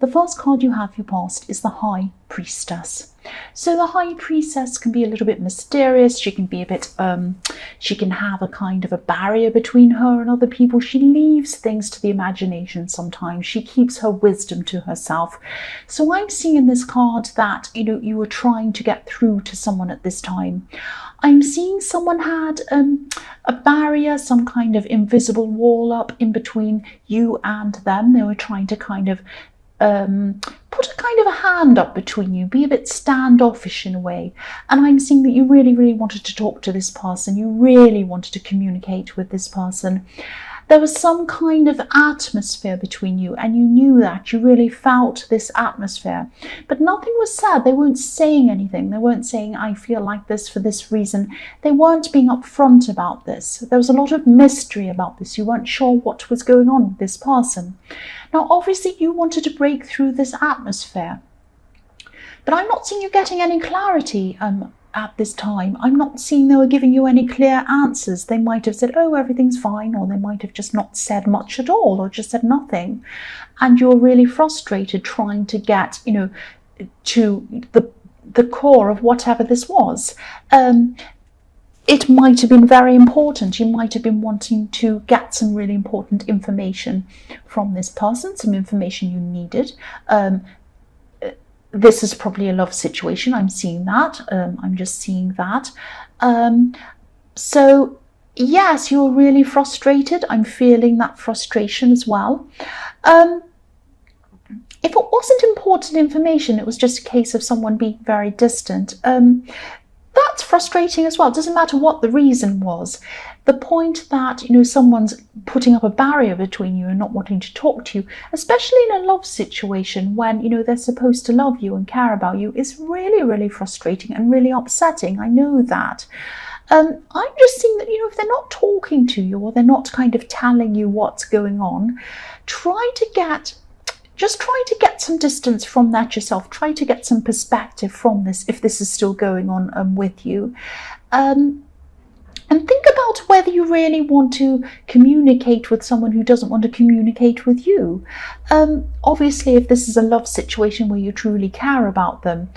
The first card you have, your past, is the High Priestess. So the High Priestess can be a little bit mysterious. She can be a bit, she can have a kind of a barrier between her and other people. She leaves things to the imagination sometimes. She keeps her wisdom to herself. So I'm seeing in this card that, you know, you were trying to get through to someone at this time. I'm seeing someone had a barrier, some kind of invisible wall up in between you and them. They were trying to kind of put a kind of a hand up between you, be a bit standoffish in a way. And I'm seeing that you really, really wanted to talk to this person. You really wanted to communicate with this person. There was some kind of atmosphere between you, and you knew that. You really felt this atmosphere. But nothing was said. They weren't saying anything. They weren't saying, I feel like this for this reason. They weren't being upfront about this. There was a lot of mystery about this. You weren't sure what was going on with this person. Now, obviously, you wanted to break through this atmosphere. But I'm not seeing you getting any clarity at this time. I'm not seeing they were giving you any clear answers. They might have said, oh, everything's fine, or they might have just not said much at all, or just said nothing. And you're really frustrated trying to get, you know, to the core of whatever this was. It might have been very important. You might have been wanting to get some really important information from this person, some information you needed. This is probably a love situation. I'm seeing that. I'm just seeing that. So yes, you're really frustrated. I'm feeling that frustration as well. If it wasn't important information, it was just a case of someone being very distant. That's frustrating as well. It doesn't matter what the reason was. The point that, you know, someone's putting up a barrier between you and not wanting to talk to you, especially in a love situation when, you know, they're supposed to love you and care about you, is really, really frustrating and really upsetting. I know that. I'm just seeing that, you know, if they're not talking to you or they're not kind of telling you what's going on, just try to get some distance from that yourself. Try to get some perspective from this if this is still going on with you. And think about whether you really want to communicate with someone who doesn't want to communicate with you. Obviously, if this is a love situation where you truly care about them,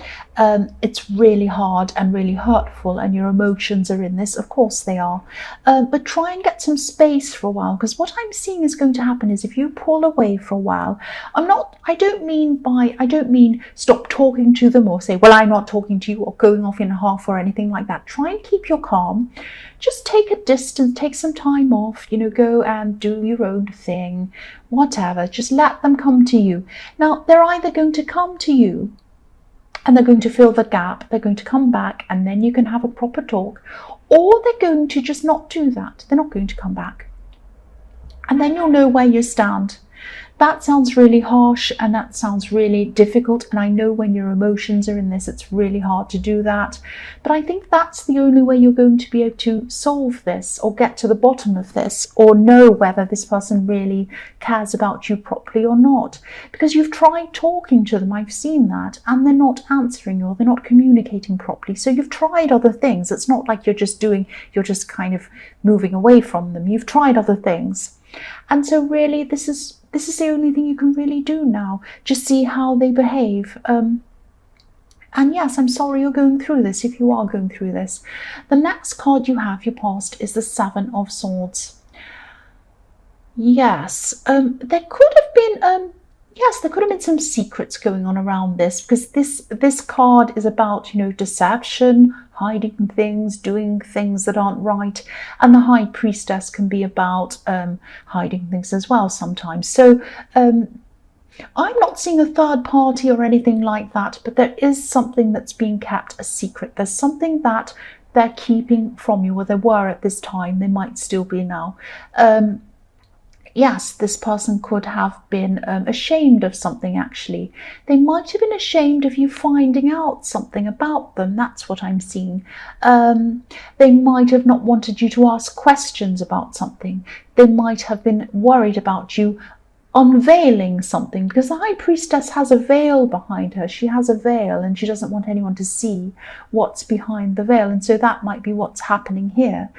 it's really hard and really hurtful, and your emotions are in this. Of course they are. But try and get some space for a while, because what I'm seeing is going to happen is if you pull away for a while, I don't mean stop talking to them or say, well, I'm not talking to you, or going off in half or anything like that. Try and keep your calm. Just take a distance, take some time off, you know, go and do your own thing, whatever. Just let them come to you. Now, they're either going to come to you and they're going to fill the gap, they're going to come back, and then you can have a proper talk, or they're going to just not do that. They're not going to come back. And then you'll know where you stand. That sounds really harsh and that sounds really difficult, and I know when your emotions are in this, it's really hard to do that. But I think that's the only way you're going to be able to solve this, or get to the bottom of this, or know whether this person really cares about you properly or not. Because you've tried talking to them, I've seen that, and they're not answering you, or they're not communicating properly. So you've tried other things. It's not like you're just kind of moving away from them. You've tried other things. And so really this is the only thing you can really do now. Just see how they behave. And yes, I'm sorry you're going through this, if you are going through this. The next card you have, your past, is the Seven of Swords. Yes, there could have been some secrets going on around this, because this card is about, you know, deception, hiding things, doing things that aren't right, and the High Priestess can be about hiding things as well sometimes. So I'm not seeing a third party or anything like that, but there is something that's being kept a secret. There's something that they're keeping from you, or they were at this time, they might still be now. Yes, this person could have been ashamed of something, actually. They might have been ashamed of you finding out something about them. That's what I'm seeing. They might have not wanted you to ask questions about something. They might have been worried about you unveiling something, because the High Priestess has a veil behind her. She has a veil and she doesn't want anyone to see what's behind the veil. And so that might be what's happening here.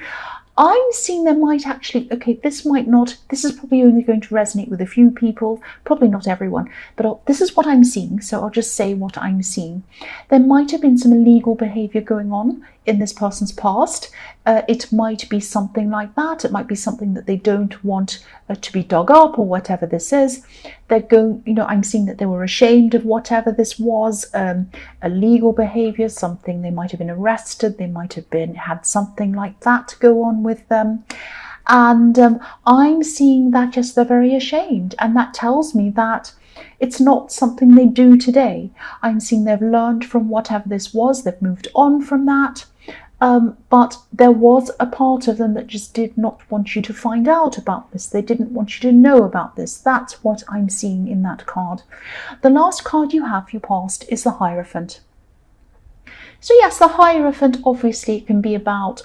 I'm seeing there might actually, okay, this might not, this is probably only going to resonate with a few people, probably not everyone, but this is what I'm seeing, so I'll just say what I'm seeing. There might have been some illegal behaviour going on in this person's past. It might be something like that. It might be something that they don't want to be dug up or whatever this is. They're going, I'm seeing that they were ashamed of whatever this was, illegal behaviour, something, they might have been arrested, they might have had something like that go on with them. And I'm seeing that just they're very ashamed, and that tells me that it's not something they do today. I'm seeing they've learned from whatever this was, they've moved on from that. But there was a part of them that just did not want you to find out about this. They didn't want you to know about this. That's what I'm seeing in that card. The last card you have, your past, is the Hierophant. So yes, the Hierophant, obviously, it can be about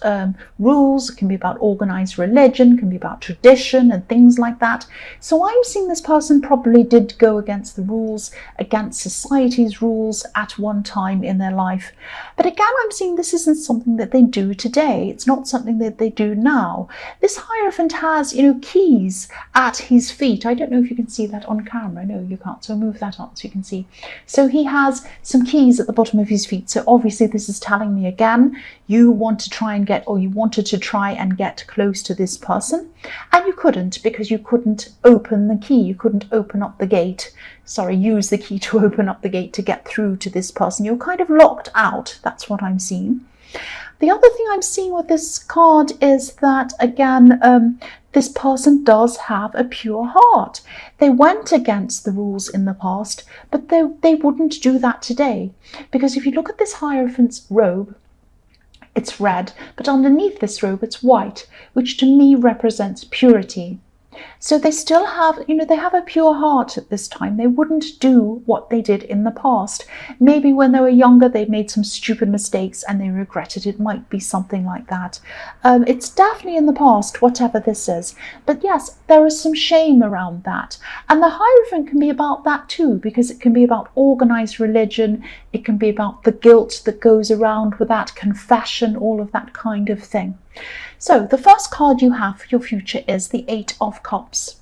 rules, it can be about organised religion, it can be about tradition and things like that. So I'm seeing this person probably did go against the rules, against society's rules at one time in their life. But again, I'm seeing this isn't something that they do today. It's not something that they do now. This Hierophant has, keys at his feet. I don't know if you can see that on camera. No, you can't. So I'll move that on so you can see. So he has some keys at the bottom of his feet. So obviously, this is telling me again, you want to try and get, or you wanted to try and get close to this person, and you couldn't because you couldn't open the key. You couldn't open up the gate. Sorry, use the key to open up the gate to get through to this person. You're kind of locked out. That's what I'm seeing. The other thing I'm seeing with this card is that, again, this person does have a pure heart. They went against the rules in the past, but they wouldn't do that today. Because if you look at this Hierophant's robe, it's red, but underneath this robe it's white, which to me represents purity. So they still have, they have a pure heart at this time. They wouldn't do what they did in the past. Maybe when they were younger, they made some stupid mistakes and they regretted it. Might be something like that. It's definitely in the past, whatever this is. But yes, there is some shame around that. And the Hierophant can be about that too, because it can be about organized religion. It can be about the guilt that goes around with that, confession, all of that kind of thing. So the first card you have for your future is the Eight of Cups.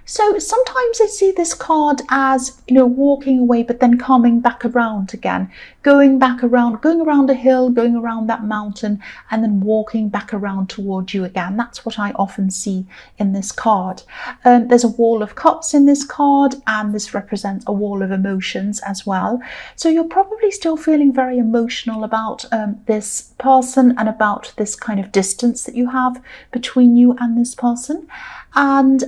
So sometimes I see this card as, walking away, but then coming back around again, going around a hill, going around that mountain, and then walking back around toward you again. That's what I often see in this card. There's a wall of cups in this card, and this represents a wall of emotions as well. So you're probably still feeling very emotional about this person and about this kind of distance that you have between you and this person. And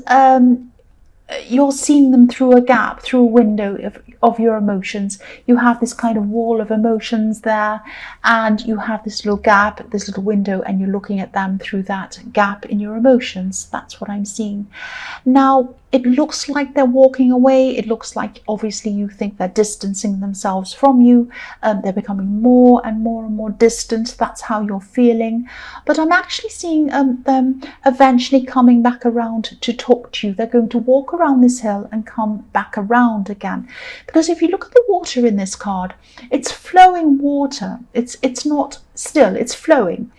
you're seeing them through a gap, through a window of your emotions. You have this kind of wall of emotions there, and you have this little gap, this little window, and you're looking at them through that gap in your emotions. That's what I'm seeing. Now, it looks like they're walking away. It looks like, obviously, you think they're distancing themselves from you. They're becoming more and more and more distant. That's how you're feeling. But I'm actually seeing them eventually coming back around to talk to you. They're going to walk around this hill and come back around again. Because if you look at the water in this card, it's flowing water. It's not still, it's flowing.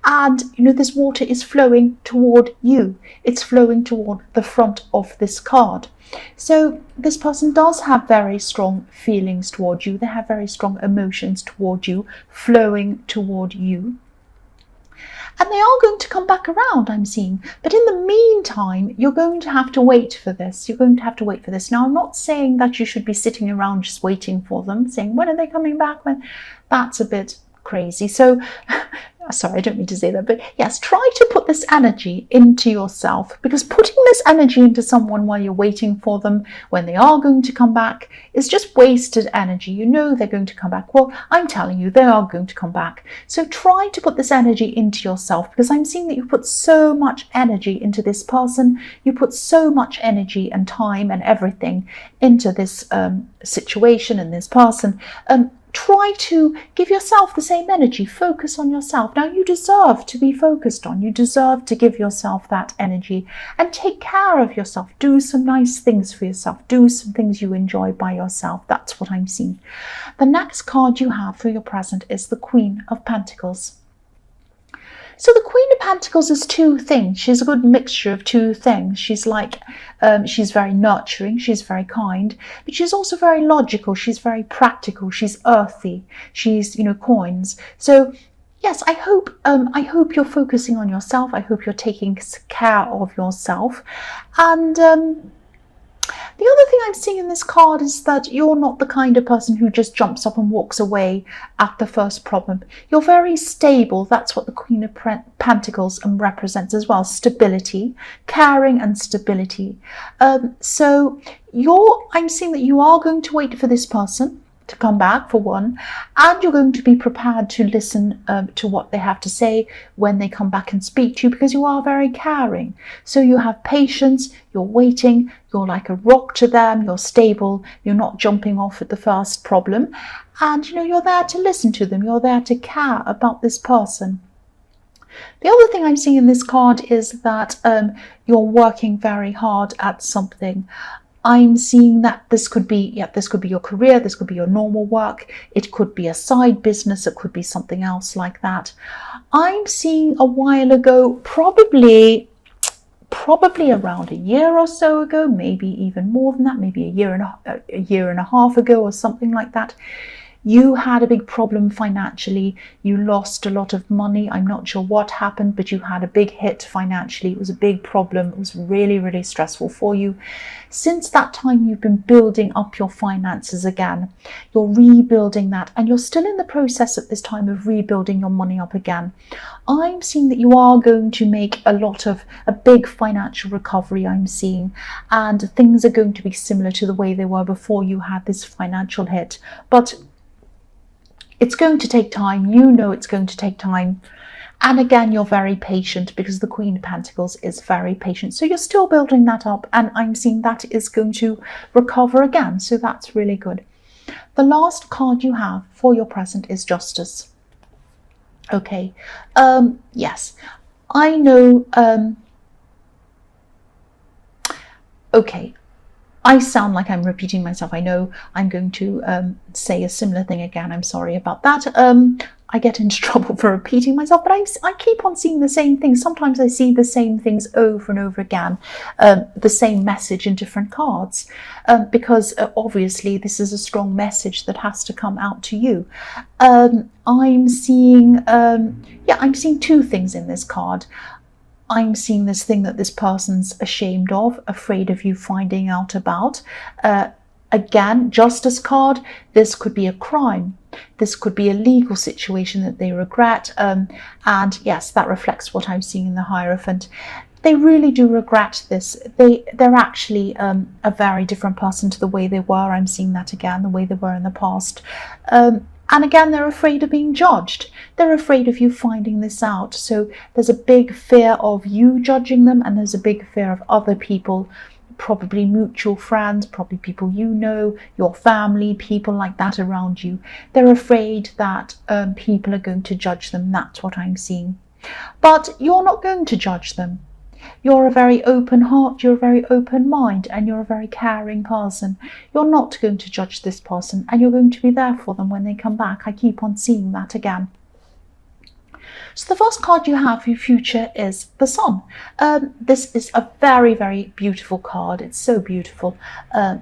And, this water is flowing toward you. It's flowing toward the front of this card. So this person does have very strong feelings toward you. They have very strong emotions toward you, flowing toward you. And they are going to come back around, I'm seeing. But in the meantime, you're going to have to wait for this. You're going to have to wait for this. Now, I'm not saying that you should be sitting around just waiting for them, saying, when are they coming back? That's a bit crazy. So, sorry, I don't mean to say that, but yes, try to put this energy into yourself, because putting this energy into someone while you're waiting for them, when they are going to come back, is just wasted energy. They're going to come back. Well, I'm telling you, they are going to come back. So try to put this energy into yourself, because I'm seeing that you put so much energy into this person. You put so much energy and time and everything into this situation and this person. Try to give yourself the same energy. Focus on yourself. Now, you deserve to be focused on. You deserve to give yourself that energy and take care of yourself. Do some nice things for yourself. Do some things you enjoy by yourself. That's what I'm seeing. The next card you have for your present is the Queen of Pentacles. So the Queen of Pentacles is two things. She's a good mixture of two things. She's like, she's very nurturing, she's very kind, but she's also very logical, she's very practical, she's earthy, she's, you know, coins. So yes, I hope you're focusing on yourself. I hope you're taking care of yourself. And the other thing I'm seeing in this card is that you're not the kind of person who just jumps up and walks away at the first problem. You're very stable. That's what the Queen of Pentacles represents as well. Stability, caring and stability. So I'm seeing that you are going to wait for this person to come back, for one, and you're going to be prepared to listen to what they have to say when they come back and speak to you, because you are very caring. So you have patience, you're waiting, you're like a rock to them, you're stable, you're not jumping off at the first problem, and you know, you're there to listen to them, you're there to care about this person. The other thing I'm seeing in this card is that you're working very hard at something. I'm seeing that this could be your career, this could be your normal work, it could be a side business, it could be something else like that. I'm seeing a while ago, probably around a year or so ago, maybe even more than that, maybe a year and a half ago or something like that, you had a big problem financially. You lost a lot of money. I'm not sure what happened, but you had a big hit financially. It was a big problem. It was really, really stressful for you. Since that time, you've been building up your finances again. You're rebuilding that, and you're still in the process at this time of rebuilding your money up again. I'm seeing that you are going to make a big financial recovery, I'm seeing, and things are going to be similar to the way they were before you had this financial hit. But it's going to take time. You know it's going to take time. And again, you're very patient, because the Queen of Pentacles is very patient. So you're still building that up, and I'm seeing that is going to recover again. So that's really good. The last card you have for your present is Justice. Okay. Yes, I know. Okay. I sound like I'm repeating myself. I know I'm going to say a similar thing again. I'm sorry about that. I get into trouble for repeating myself, but I keep on seeing the same things. Sometimes I see the same things over and over again, the same message in different cards, because obviously this is a strong message that has to come out to you. I'm seeing, I'm seeing two things in this card. I'm seeing this thing that this person's ashamed of, afraid of you finding out about. Again, Justice card, this could be a crime. This could be a legal situation that they regret. And yes, that reflects what I'm seeing in the Hierophant. They really do regret this. They're actually a very different person to the way they were. I'm seeing that again, the way they were in the past. And again, they're afraid of being judged. They're afraid of you finding this out. So there's a big fear of you judging them, and there's a big fear of other people, probably mutual friends, probably people you know, your family, people like that around you. They're afraid that people are going to judge them. That's what I'm seeing. But you're not going to judge them. You're a very open heart, you're a very open mind, and you're a very caring person. You're not going to judge this person, and you're going to be there for them when they come back. I keep on seeing that again. So the first card you have for your future is the Sun. This is a very, very beautiful card. It's so beautiful.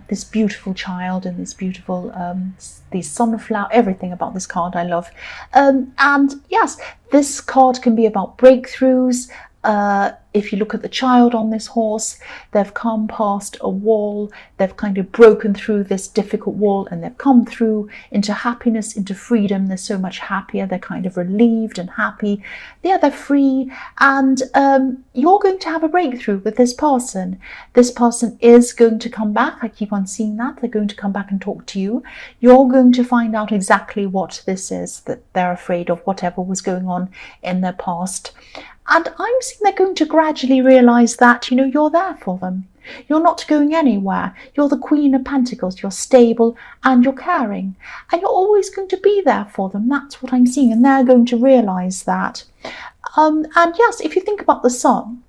This beautiful child and this beautiful, these sunflower, everything about this card I love. And yes, this card can be about breakthroughs. If you look at the child on this horse, they've come past a wall, they've kind of broken through this difficult wall, and they've come through into happiness, into freedom. They're so much happier, they're kind of relieved and happy. Yeah, they're free, and you're going to have a breakthrough with this person. This person is going to come back. I keep on seeing that. They're going to come back and talk to you. You're going to find out exactly what this is that they're afraid of, whatever was going on in their past. And I'm seeing they're going to gradually realise that, you know, you're there for them. You're not going anywhere. You're the Queen of Pentacles. You're stable and you're caring. And you're always going to be there for them. That's what I'm seeing. And they're going to realise that. And yes, if you think about the Sun,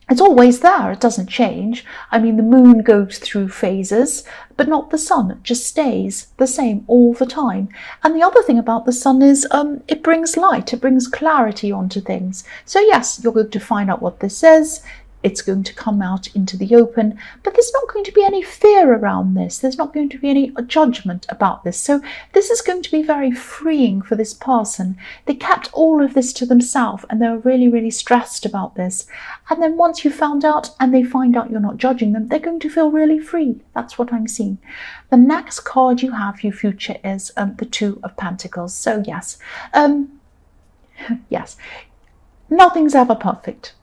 It's always there, it doesn't change. I mean, the moon goes through phases, but not the sun. It just stays the same all the time. And the other thing about the sun is it brings light, it brings clarity onto things. So yes, you're going to find out what this is. It's going to come out into the open, but there's not going to be any fear around this. There's not going to be any judgment about this. So this is going to be very freeing for this person. They kept all of this to themselves and they're really, really stressed about this. And then once you found out and they find out you're not judging them, they're going to feel really free. That's what I'm seeing. The next card you have for your future is the Two of Pentacles. So yes, yes, nothing's ever perfect.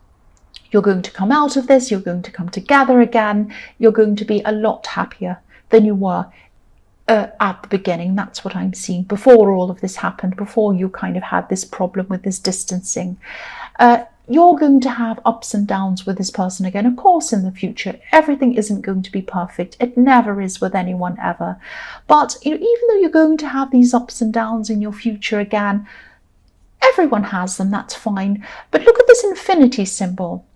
You're going to come out of this, you're going to come together again, you're going to be a lot happier than you were at the beginning. That's what I'm seeing before all of this happened, before you kind of had this problem with this distancing. You're going to have ups and downs with this person again. Of course, in the future, everything isn't going to be perfect. It never is with anyone ever. But even though you're going to have these ups and downs in your future again, everyone has them, that's fine. But look at this infinity symbol.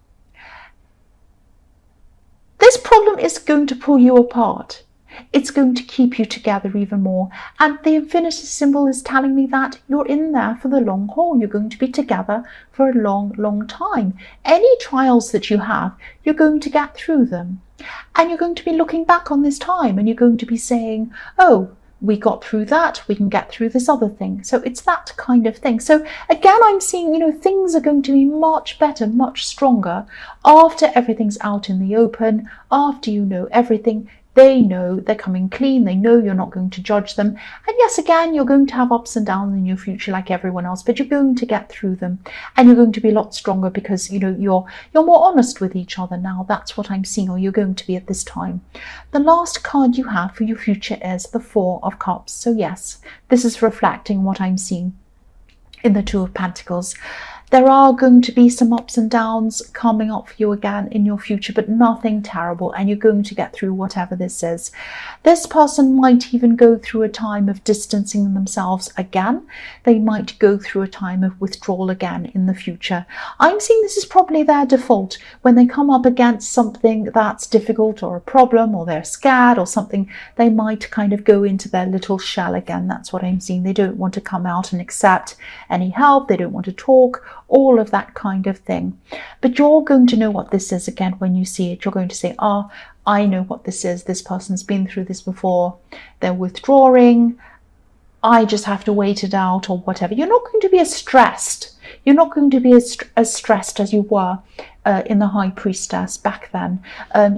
This problem is going to pull you apart. It's going to keep you together even more. And the infinity symbol is telling me that you're in there for the long haul. You're going to be together for a long, long time. Any trials that you have, you're going to get through them. And you're going to be looking back on this time and you're going to be saying, oh, we got through that, we can get through this other thing. So it's that kind of thing. So again, I'm seeing, things are going to be much better, much stronger after everything's out in the open, after you know everything. They know they're coming clean. They know you're not going to judge them. And yes, again, you're going to have ups and downs in your future like everyone else, but you're going to get through them and you're going to be a lot stronger because, you're more honest with each other now. That's what I'm seeing, or you're going to be at this time. The last card you have for your future is the Four of Cups. So yes, this is reflecting what I'm seeing in the Two of Pentacles. There are going to be some ups and downs coming up for you again in your future, but nothing terrible, and you're going to get through whatever this is. This person might even go through a time of distancing themselves again. They might go through a time of withdrawal again in the future. I'm seeing this is probably their default. When they come up against something that's difficult or a problem, or they're scared or something, they might kind of go into their little shell again. That's what I'm seeing. They don't want to come out and accept any help. They don't want to talk, all of that kind of thing. But you're going to know what this is again when you see it. You're going to say, oh, I know what this is. This person's been through this before. They're withdrawing. I just have to wait it out or whatever. You're not going to be as stressed. You're not going to be as stressed as you were in the High Priestess back then.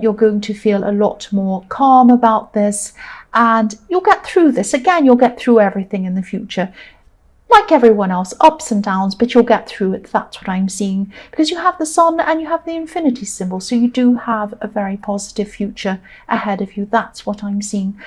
You're going to feel a lot more calm about this, and you'll get through this. Again, you'll get through everything in the future. Like everyone else, ups and downs, but you'll get through it. That's what I'm seeing, because you have the Sun and you have the infinity symbol. So you do have a very positive future ahead of you. That's what I'm seeing.